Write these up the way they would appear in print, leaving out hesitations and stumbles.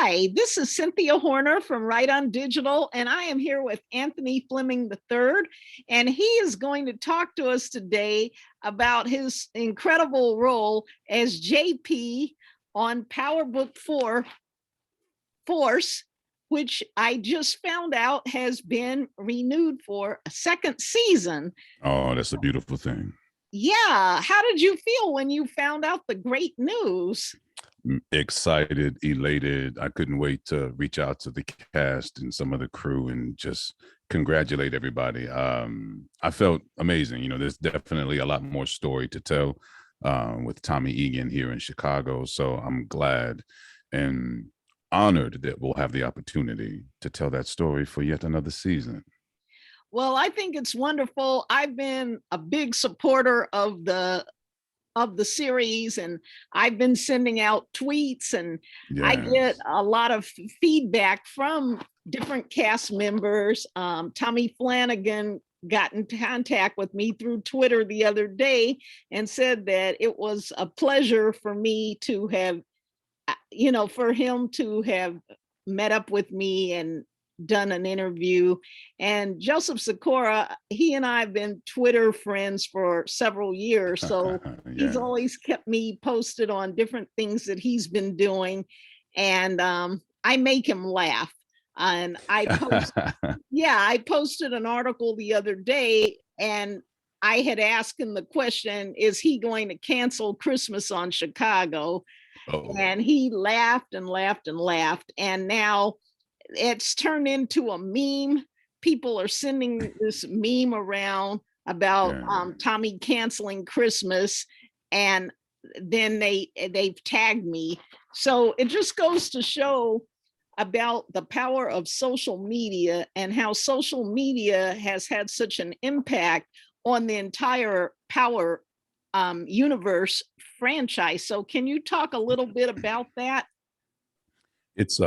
Hi, this is Cynthia Horner from Right on Digital, and I am here with Anthony Fleming III, and he is going to talk to us today about his incredible role as JP on Power Book 4 Force, which I just found out has been renewed for a second season. Oh, that's a beautiful thing. Yeah, how did you feel when you found out the great news? Excited, elated. I couldn't wait to reach out to the cast and some of the crew and just congratulate everybody. I felt amazing. There's definitely a lot more story to tell with Tommy Egan here in Chicago. So I'm glad and honored that we'll have the opportunity to tell that story for yet another season. Well, I think it's wonderful. I've been a big supporter of the series, and I've been sending out tweets, and I get Yes. a lot of feedback from different cast members. Tommy Flanagan got in contact with me through Twitter the other day and said that it was a pleasure for me to have, for him to have met up with me and done an interview. And Joseph Sikora, he and I have been Twitter friends for several years. So he's Yes. always kept me posted on different things that he's been doing. And I make him laugh. And I posted an article the other day, and I had asked him the question, is he going to cancel Christmas on Chicago? Oh, And he laughed and laughed and laughed. And now it's turned into a meme. People are sending this meme around about yeah. Tommy canceling Christmas, and then they've tagged me. So it just goes to show about the power of social media and how social media has had such an impact on the entire Power Universe franchise. So can you talk a little bit about that? It's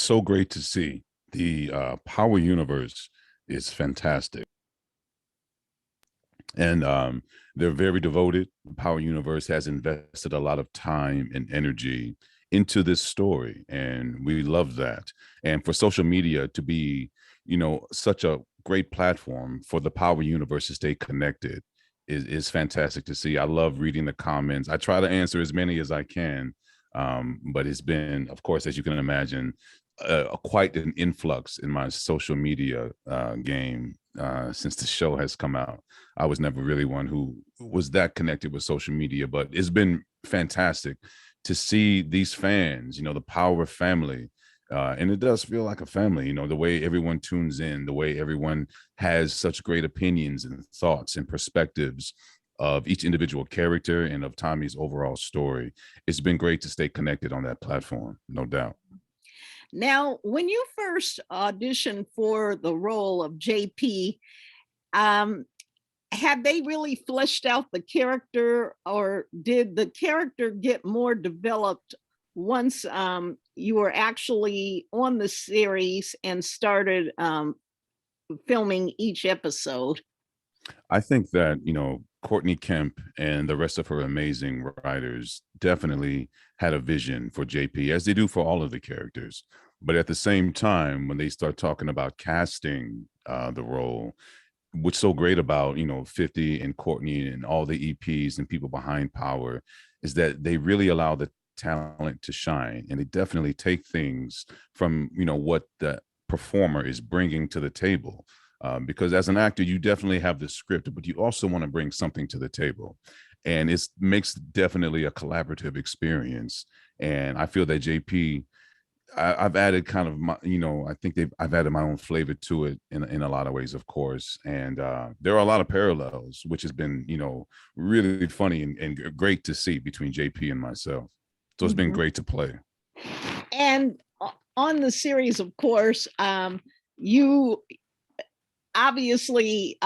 so great to see. The Power Universe is fantastic. And they're very devoted. Power Universe has invested a lot of time and energy into this story, and we love that. And for social media to be, such a great platform for the Power Universe to stay connected is fantastic to see. I love reading the comments. I try to answer as many as I can, but it's been, of course, as you can imagine, quite an influx in my social media game since the show has come out. I was never really one who was that connected with social media, but it's been fantastic to see these fans, the Power family. And it does feel like a family, the way everyone tunes in, the way everyone has such great opinions and thoughts and perspectives of each individual character and of Tommy's overall story. It's been great to stay connected on that platform, no doubt. Now, when you first auditioned for the role of JP, um, had they really fleshed out the character, or did the character get more developed once you were actually on the series and started filming each episode? I think that, Courtney Kemp and the rest of her amazing writers definitely had a vision for JP, as they do for all of the characters. But at the same time, when they start talking about casting the role, what's so great about, 50 and Courtney and all the EPs and people behind Power is that they really allow the talent to shine, and they definitely take things from, what the performer is bringing to the table. Because as an actor, you definitely have the script, but you also want to bring something to the table. And it makes definitely a collaborative experience. And I feel that JP, I've added kind of my, I think I've added my own flavor to it in a lot of ways, of course. And there are a lot of parallels, which has been, really funny and great to see between JP and myself. So it's been Mhm. great to play. And on the series, of course, you obviously,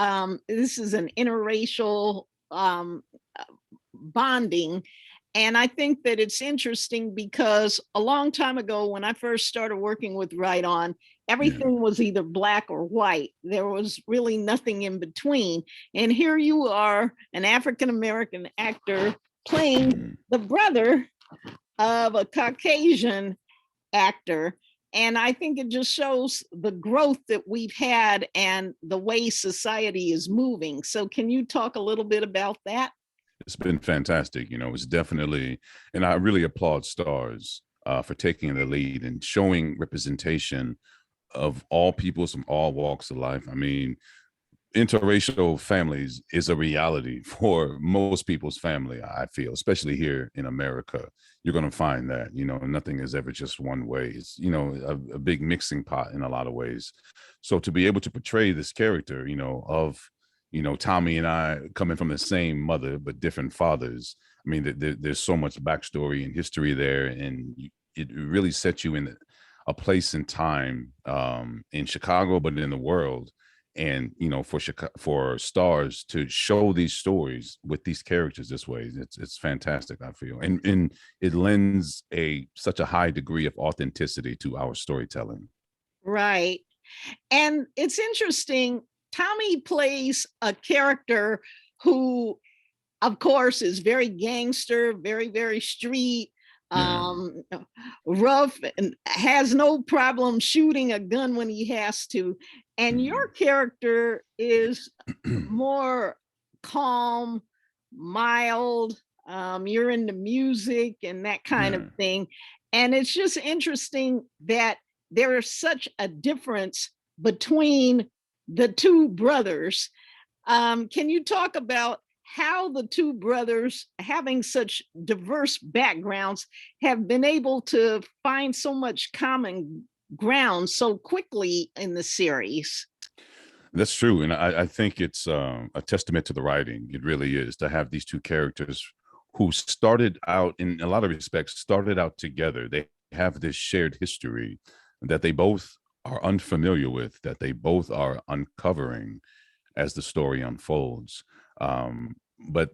this is an interracial bonding. And I think that it's interesting because a long time ago, when I first started working with Right On, Yeah. everything was either black or white. There was really nothing in between. And here you are, an African American actor playing Mhm. the brother of a Caucasian. actor. And I think it just shows the growth that we've had and the way society is moving. So can you talk a little bit about that? It's been fantastic. It's definitely, and I really applaud Stars for taking the lead and showing representation of all peoples from all walks of life. I mean, interracial families is a reality for most people's family, I feel, especially here in America. You're going to find that, nothing is ever just one way. It's, a big mixing pot in a lot of ways. So to be able to portray this character, of, Tommy and I coming from the same mother, but different fathers. I mean, there's so much backstory and history there. And it really sets you in a place and time in Chicago, but in the world. And for Stars to show these stories with these characters this way, it's fantastic, I feel, and it lends such a high degree of authenticity to our storytelling. Right. And it's interesting, Tommy plays a character who, of course, is very gangster, very, very street, Yeah. rough, and has no problem shooting a gun when he has to. And your character is more calm, mild. You're into music and that kind of Yeah. thing. And it's just interesting that there is such a difference between the two brothers. Can you talk about how the two brothers, having such diverse backgrounds, have been able to find so much common ground so quickly in the series? That's true. And I think it's a testament to the writing. It really is, to have these two characters who started out, in a lot of respects, started out together. They have this shared history that they both are unfamiliar with, that they both are uncovering as the story unfolds. But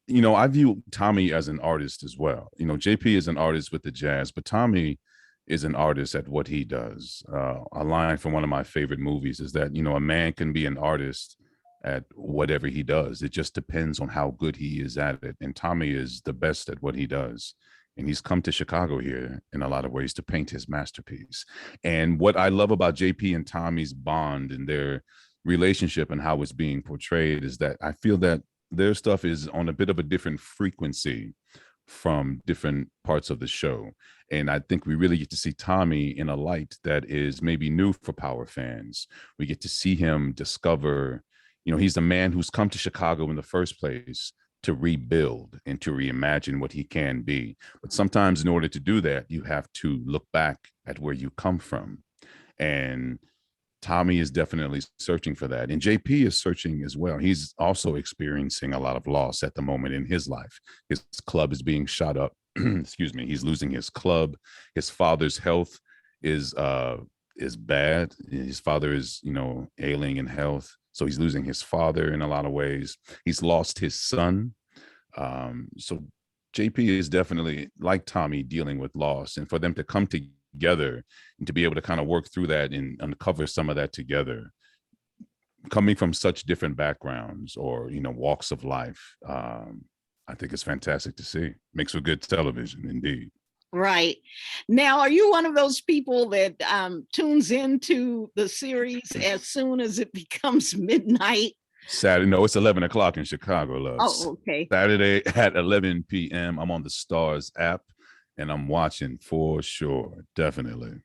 I view Tommy as an artist as well. JP is an artist with the jazz, but Tommy is an artist at what he does. A line from one of my favorite movies is that, a man can be an artist at whatever he does. It just depends on how good he is at it. And Tommy is the best at what he does. And he's come to Chicago here in a lot of ways to paint his masterpiece. And what I love about JP and Tommy's bond and their relationship and how it's being portrayed is that I feel that their stuff is on a bit of a different frequency from different parts of the show. And I think we really get to see Tommy in a light that is maybe new for Power fans. We get to see him discover, he's the man who's come to Chicago in the first place to rebuild and to reimagine what he can be. But sometimes in order to do that, you have to look back at where you come from. And Tommy is definitely searching for that. And JP is searching as well. He's also experiencing a lot of loss at the moment in his life. His club is being shot up. Excuse me. He's losing his club. His father's health is bad. His father is, ailing in health. So he's losing his father in a lot of ways. He's lost his son. So JP is definitely, like Tommy, dealing with loss. And for them to come together and to be able to kind of work through that and uncover some of that together, coming from such different backgrounds or walks of life, I think it's fantastic to see. Makes for good television indeed. Right. Now, are you one of those people that tunes into the series as soon as it becomes midnight? Saturday, no, it's 11 o'clock in Chicago, love. Oh, okay. Saturday at 11 p.m. I'm on the Stars app and I'm watching for sure. Definitely.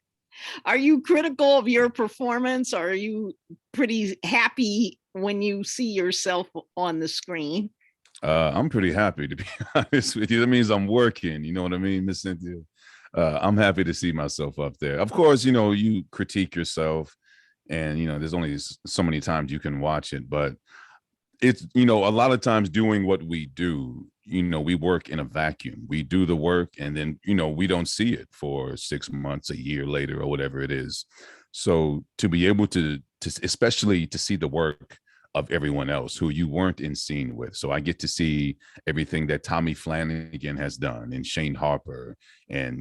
Are you critical of your performance, or are you pretty happy when you see yourself on the screen? I'm pretty happy, to be honest with you. That means I'm working. You know what I mean, Miss Cynthia? I'm happy to see myself up there. Of course, you critique yourself and, there's only so many times you can watch it, but it's, a lot of times doing what we do, we work in a vacuum. We do the work and then, we don't see it for 6 months, a year later, or whatever it is. So to be able to especially to see the work of everyone else who you weren't in scene with. So I get to see everything that Tommy Flanagan has done and Shane Harper and,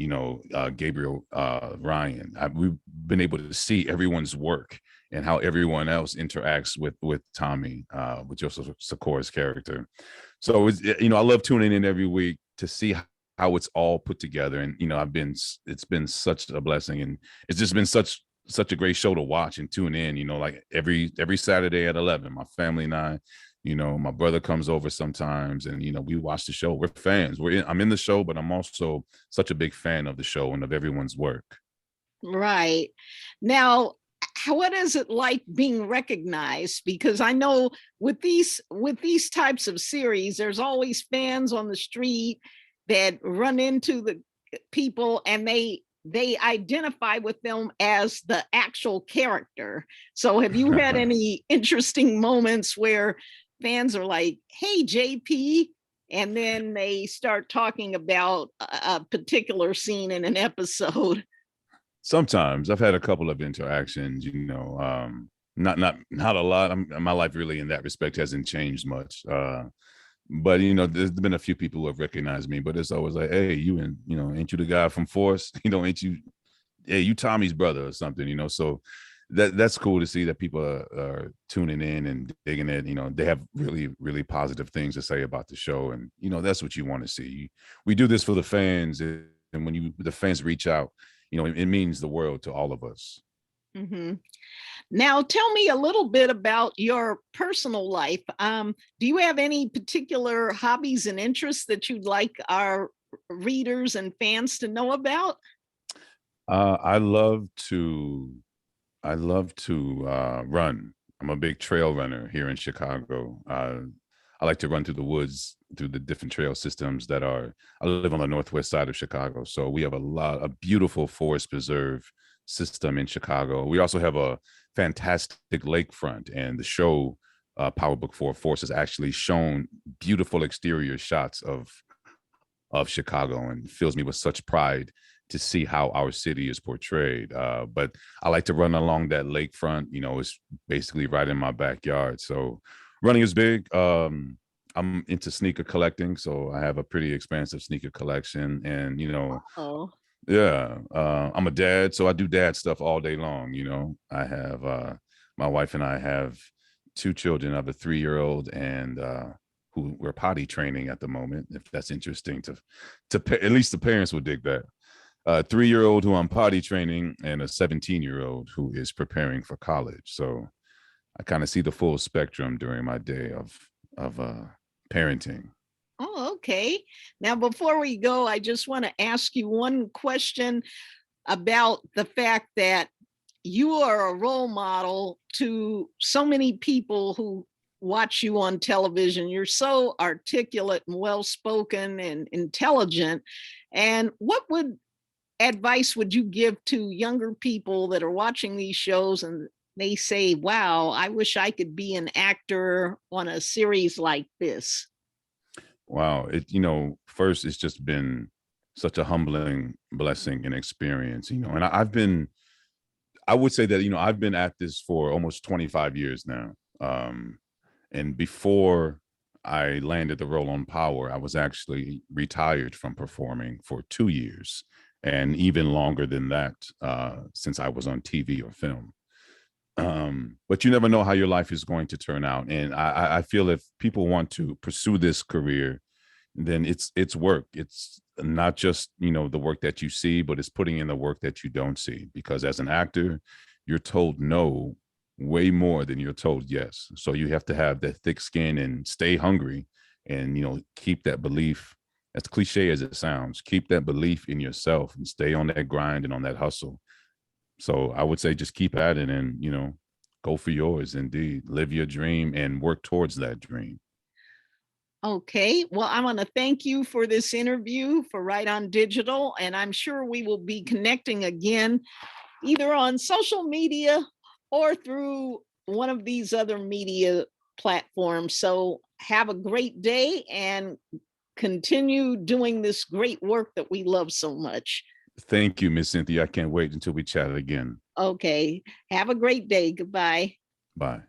Gabriel Ryan. We've been able to see everyone's work and how everyone else interacts with Tommy, with Joseph Sikora's character. So, I love tuning in every week to see how it's all put together. And, it's been such a blessing, and it's just been such a great show to watch and tune in, like every Saturday at 11, my family and I, my brother comes over sometimes, and, we watch the show. We're fans. I'm in the show, but I'm also such a big fan of the show and of everyone's work. Right. Now, what is it like being recognized? Because I know with these types of series, there's always fans on the street that run into the people, and they identify with them as the actual character. So have you had any interesting moments where fans are like, "Hey, JP," and then they start talking about a particular scene in an episode? Sometimes I've had a couple of interactions, not a lot. My life really in that respect hasn't changed much. But there's been a few people who have recognized me, but it's always like, hey, ain't you the guy from Force? Ain't you, hey, you Tommy's brother or something, so that's cool to see that people are tuning in and digging it. They have really, really positive things to say about the show. And, that's what you want to see. We do this for the fans. And when the fans reach out, it means the world to all of us. Mm-hmm. Now, tell me a little bit about your personal life. Do you have any particular hobbies and interests that you'd like our readers and fans to know about? I love to run. I'm a big trail runner here in Chicago. I like to run through the woods, through the different trail systems I live on the northwest side of Chicago. So we have a beautiful forest preserve system in Chicago. We also have a fantastic lakefront, and the show Power Book 4 Force has actually shown beautiful exterior shots of Chicago, and fills me with such pride to see how our city is portrayed. But I like to run along that lakefront. It's basically right in my backyard. So running is big. I'm into sneaker collecting, so I have a pretty expansive sneaker collection. And Oh, yeah, I'm a dad, so I do dad stuff all day long. I have my wife and I have two children. I have a 3-year-old and who we're potty training at the moment. If that's interesting to at least the parents would dig that. 3-year-old who I'm potty training, and a 17-year-old who is preparing for college. So I kind of see the full spectrum during my day of parenting. oh, okay. Now, before we go, I just want to ask you one question about the fact that you are a role model to so many people who watch you on television. You're so articulate and well-spoken and intelligent. And what advice would you give to younger people that are watching these shows and they say, wow, I wish I could be an actor on a series like this? Wow. First, it's just been such a humbling blessing and experience, and I would say that, I've been at this for almost 25 years now. And before I landed the role on Power, I was actually retired from performing for 2 years, and even longer than that, since I was on TV or film. But you never know how your life is going to turn out. And I feel if people want to pursue this career, then it's work. It's not just, the work that you see, but it's putting in the work that you don't see. Because as an actor, you're told no way more than you're told yes. So you have to have that thick skin and stay hungry, and, keep that belief, as cliche as it sounds, keep that belief in yourself and stay on that grind and on that hustle. So I would say just keep at it, and, go for yours. Indeed, live your dream and work towards that dream. Okay, well, I want to thank you for this interview for Right on Digital, and I'm sure we will be connecting again, either on social media or through one of these other media platforms. So have a great day and continue doing this great work that we love so much. Thank you, Miss Cynthia. I can't wait until we chat again. Okay, have a great day. Goodbye. Bye.